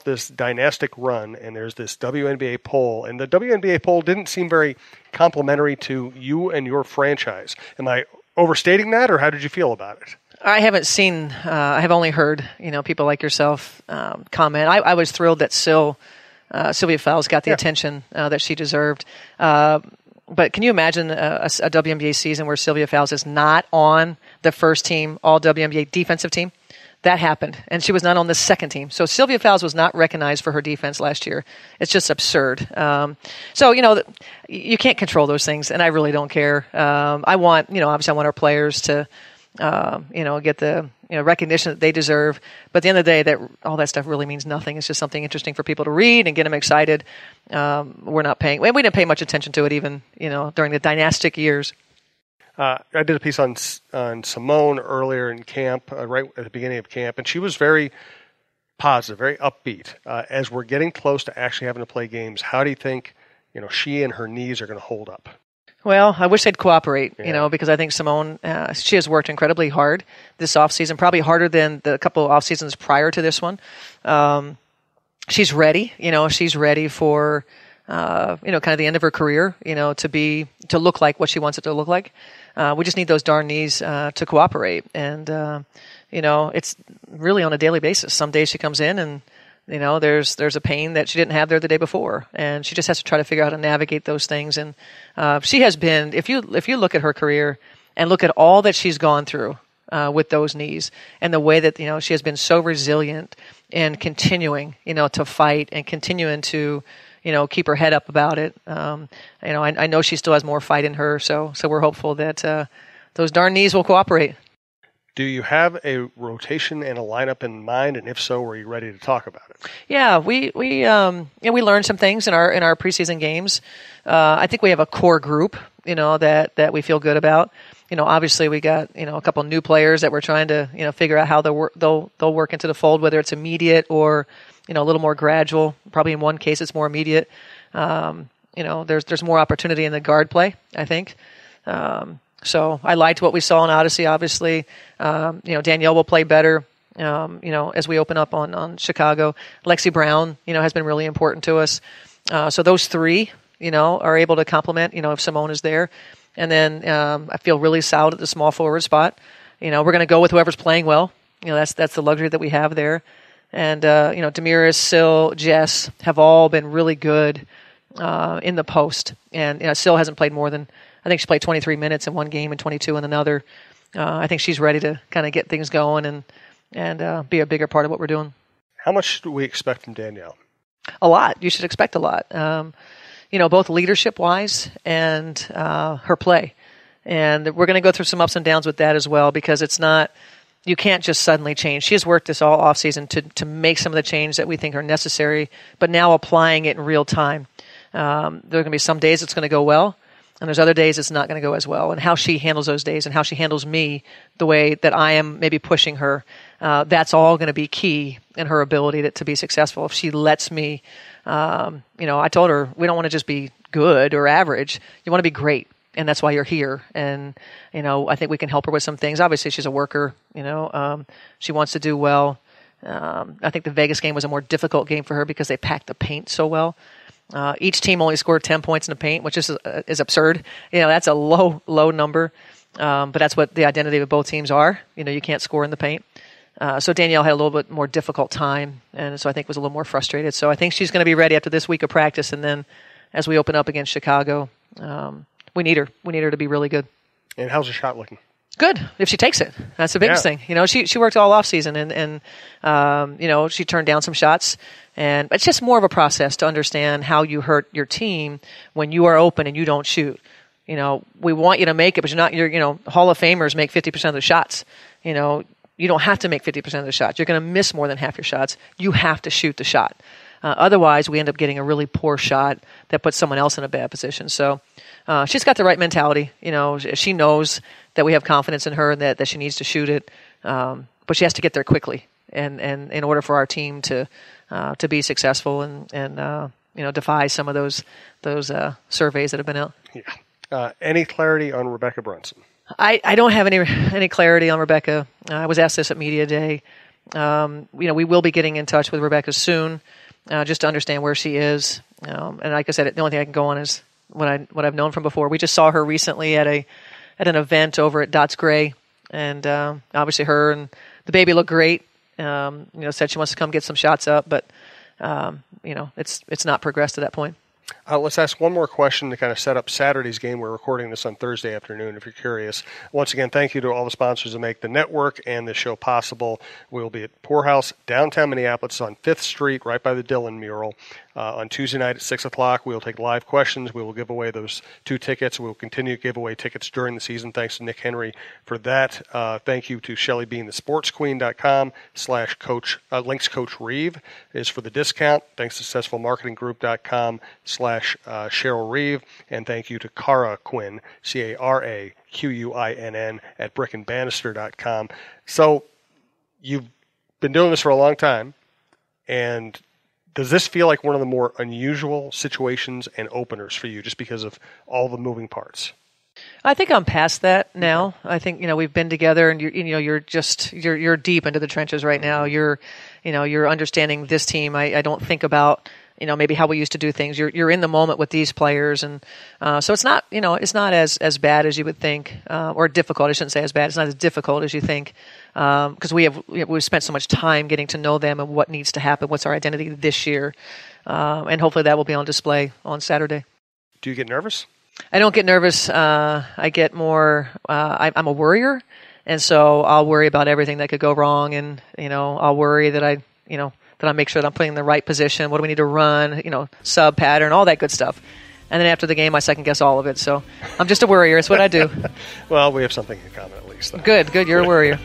this dynastic run, and there's this WNBA poll, and the WNBA poll didn't seem very complimentary to you and your franchise. Am I overstating that, or how did you feel about it? I haven't seen. I have only heard people like yourself comment. I was thrilled that Sylvia Fowles got the attention that she deserved. But can you imagine a WNBA season where Sylvia Fowles is not on the first team All WNBA defensive team? That happened, and she was not on the second team. So Sylvia Fowles was not recognized for her defense last year. It's just absurd. So you can't control those things, and I really don't care. I want, obviously, I want our players to, get the recognition that they deserve. But at the end of the day, all that stuff really means nothing. It's just something interesting for people to read and get them excited. We didn't pay much attention to it even, during the dynastic years. I did a piece on Simone earlier in camp, right at the beginning of camp, and she was very positive, very upbeat. As we're getting close to actually having to play games, how do you think, she and her knees are going to hold up? Well, I wish they'd cooperate, because I think Simone, she has worked incredibly hard this offseason, probably harder than the couple of off seasons prior to this one. She's ready, she's ready for, kind of the end of her career, to look like what she wants it to look like. We just need those darn knees to cooperate. And, it's really on a daily basis. Some days she comes in and, there's a pain that she didn't have there the day before. And she just has to try to figure out how to navigate those things. And she has been, if you look at her career and look at all that she's gone through with those knees and the way that, she has been so resilient and continuing, to fight and continuing to, keep her head up about it. I know she still has more fight in her, so we're hopeful that those darn knees will cooperate. Do you have a rotation and a lineup in mind, and if so, are you ready to talk about it? Yeah, we learned some things in our preseason games. I think we have a core group, that we feel good about. Obviously we got a couple new players that we're trying to figure out how they'll work into the fold, whether it's immediate or a little more gradual. Probably in one case it's more immediate. There's more opportunity in the guard play, I think. So I liked what we saw in Odyssey, obviously. Danielle will play better, as we open up on Chicago. Lexi Brown, has been really important to us. So those three, are able to complement, if Simone is there. And then I feel really solid at the small forward spot. We're going to go with whoever's playing well. That's the luxury that we have there. And, Damiris, Sil, Jess have all been really good in the post. And Sil hasn't played more than, I think she played 23 minutes in one game and 22 in another. I think she's ready to kind of get things going and be a bigger part of what we're doing. How much do we expect from Danielle? A lot. You should expect a lot. Both leadership-wise and her play. And we're going to go through some ups and downs with that as well, because it's not, you can't just suddenly change. She has worked this all offseason to make some of the changes that we think are necessary, but now applying it in real time. There are going to be some days it's going to go well, and there's other days it's not going to go as well. And how she handles those days and how she handles me, the way that I am maybe pushing her, that's all going to be key in her ability to be successful. If she lets me, I told her, we don't want to just be good or average. You want to be great. And that's why you're here. And, I think we can help her with some things. Obviously, she's a worker. She wants to do well. I think the Vegas game was a more difficult game for her because they packed the paint so well. Each team only scored 10 points in the paint, which is absurd. That's a low number. But that's what the identity of both teams are. You can't score in the paint. So Danielle had a little bit more difficult time, and so I think was a little more frustrated. So I think she's going to be ready after this week of practice, and then as we open up against Chicago, we need her. We need her to be really good. And how's her shot looking? Good, if she takes it. That's the biggest thing. She worked all off season, and she turned down some shots. And it's just more of a process to understand how you hurt your team when you are open and you don't shoot. We want you to make it, but you're Hall of Famers make 50% of the shots. You don't have to make 50% of the shots. You're going to miss more than half your shots. You have to shoot the shot. Otherwise, we end up getting a really poor shot that puts someone else in a bad position. So she's got the right mentality. She knows that we have confidence in her and that she needs to shoot it. But she has to get there quickly, and in order for our team to be successful and defy some of those surveys that have been out. Yeah. Any clarity on Rebecca Brunson? I don't have any clarity on Rebecca. I was asked this at Media Day. We will be getting in touch with Rebecca soon, just to understand where she is. And like I said, the only thing I can go on is what I've known from before. We just saw her recently at an event over at Dots Gray, and obviously her and the baby look great. Said she wants to come get some shots up, but it's not progressed to that point. Let's ask one more question to kind of set up Saturday's game. We're recording this on Thursday afternoon, if you're curious. Once again, thank you to all the sponsors that make the network and the show possible. We'll be at Poorhouse, downtown Minneapolis on 5th Street, right by the Dillon mural. On Tuesday night at 6 o'clock, we will take live questions. We will give away those 2 tickets. We will continue to give away tickets during the season. Thanks to Nick Henry for that. Thank you to Shelley Bean, thesportsqueen.com/coach. Links Coach Reeve is for the discount. Thanks to successfulmarketinggroup.com/Cheryl Reeve. And thank you to Cara Quinn, CaraQuinn at brickandbanister.com. So you've been doing this for a long time, and does this feel like one of the more unusual situations and openers for you just because of all the moving parts? I think I'm past that now. I think, we've been together, and you're deep into the trenches right now. You're understanding this team. I don't think about, maybe how we used to do things. You're in the moment with these players, and so it's not, it's not as bad as you would think, or difficult. I shouldn't say as bad. It's not as difficult as you think, because we've spent so much time getting to know them and what needs to happen. What's our identity this year, and hopefully that will be on display on Saturday. Do you get nervous? I don't get nervous. I get more. I'm a worrier, and so I'll worry about everything that could go wrong, and I'll worry that I make sure that I'm putting in the right position. What do we need to run? Sub pattern, all that good stuff. And then after the game, I second guess all of it. So I'm just a worrier. It's what I do. Well, we have something in common at least. Though. Good. You're a worrier.